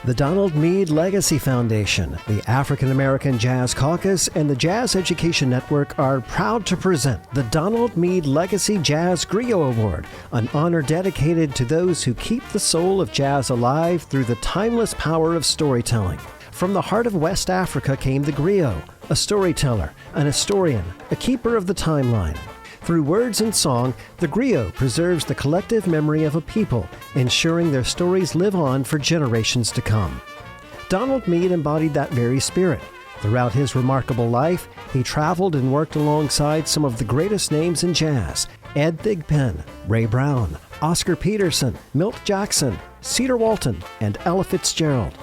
The Donald Meade Legacy Foundation, the African American Jazz Caucus, and the Jazz Education Network are proud to present the Donald Meade Legacy Jazz Griot Award, an honor dedicated to those who keep the soul of jazz alive through the timeless power of storytelling. From the heart of West Africa came the griot, a storyteller, an historian, a keeper of the timeline. Through words and song, the griot preserves the collective memory of a people, ensuring their stories live on for generations to come. Donald Meade embodied that very spirit. Throughout his remarkable life, he traveled and worked alongside some of the greatest names in jazz: Ed Thigpen, Ray Brown, Oscar Peterson, Milt Jackson, Cedar Walton, and Ella Fitzgerald.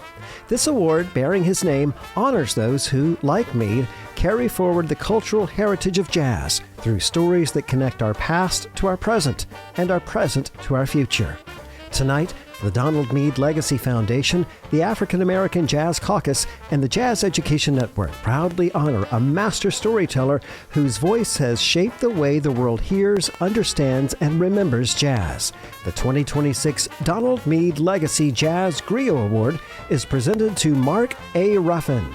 This award, bearing his name, honors those who, like Meade, carry forward the cultural heritage of jazz through stories that connect our past to our present and our present to our future. Tonight, the Donald Meade Legacy Foundation, the African American Jazz Caucus, and the Jazz Education Network proudly honor a master storyteller whose voice has shaped the way the world hears, understands, and remembers jazz. The 2026 Donald Meade Legacy Jazz Griot Award is presented to Mark A. Ruffin.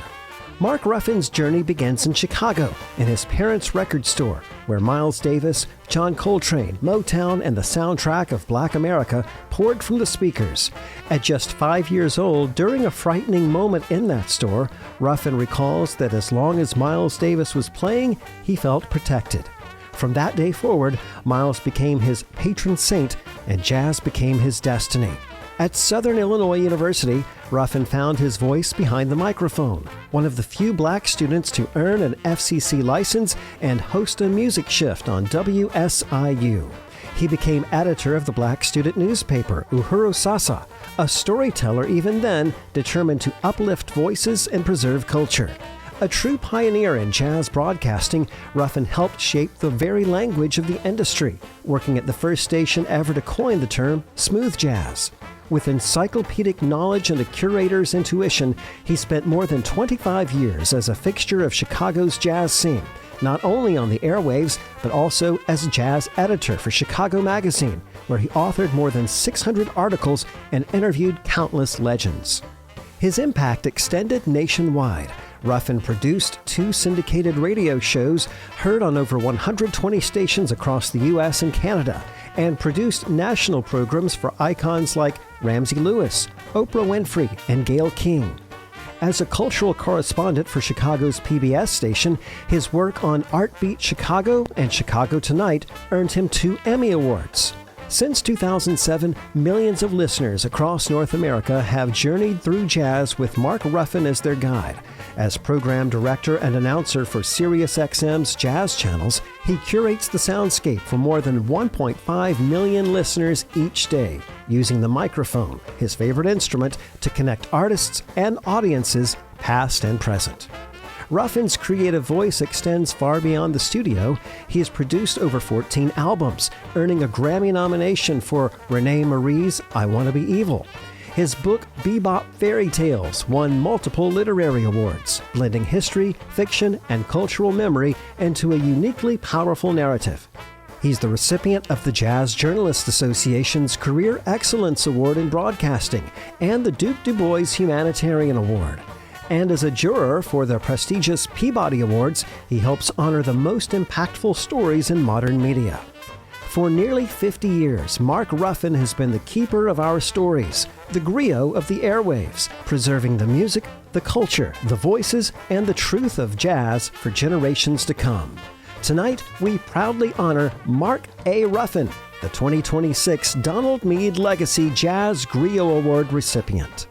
Mark Ruffin's journey begins in Chicago, in his parents' record store, where Miles Davis, John Coltrane, Motown, and the soundtrack of Black America poured from the speakers. At just 5 years old, during a frightening moment in that store, Ruffin recalls that as long as Miles Davis was playing, he felt protected. From that day forward, Miles became his patron saint, and jazz became his destiny. At Southern Illinois University, Ruffin found his voice behind the microphone, one of the few black students to earn an FCC license and host a music shift on WSIU. He became editor of the black student newspaper, Uhuru Sasa, a storyteller even then determined to uplift voices and preserve culture. A true pioneer in jazz broadcasting, Ruffin helped shape the very language of the industry, working at the first station ever to coin the term smooth jazz. With encyclopedic knowledge and a curator's intuition, he spent more than 25 years as a fixture of Chicago's jazz scene, not only on the airwaves, but also as jazz editor for Chicago Magazine, where he authored more than 600 articles and interviewed countless legends. His impact extended nationwide. Ruffin produced 2 syndicated radio shows heard on over 120 stations across the U.S. and Canada, and produced national programs for icons like Ramsey Lewis, Oprah Winfrey, and Gayle King. As a cultural correspondent for Chicago's PBS station, his work on Art Beat Chicago and Chicago Tonight earned him 2 Emmy Awards. Since 2007, millions of listeners across North America have journeyed through jazz with Mark Ruffin as their guide. As program director and announcer for SiriusXM's Jazz Channels, he curates the soundscape for more than 1.5 million listeners each day, using the microphone, his favorite instrument, to connect artists and audiences past and present. Ruffin's creative voice extends far beyond the studio. He has produced over 14 albums, earning a Grammy nomination for Renee Marie's I Wanna Be Evil. His book, Bebop Fairy Tales, won multiple literary awards, blending history, fiction, and cultural memory into a uniquely powerful narrative. He's the recipient of the Jazz Journalists Association's Career Excellence Award in Broadcasting and the Duke Du Bois Humanitarian Award. And as a juror for the prestigious Peabody Awards, he helps honor the most impactful stories in modern media. For nearly 50 years, Mark Ruffin has been the keeper of our stories, the griot of the airwaves, preserving the music, the culture, the voices, and the truth of jazz for generations to come. Tonight, we proudly honor Mark A. Ruffin, the 2026 Donald Meade Legacy Jazz Griot Award recipient.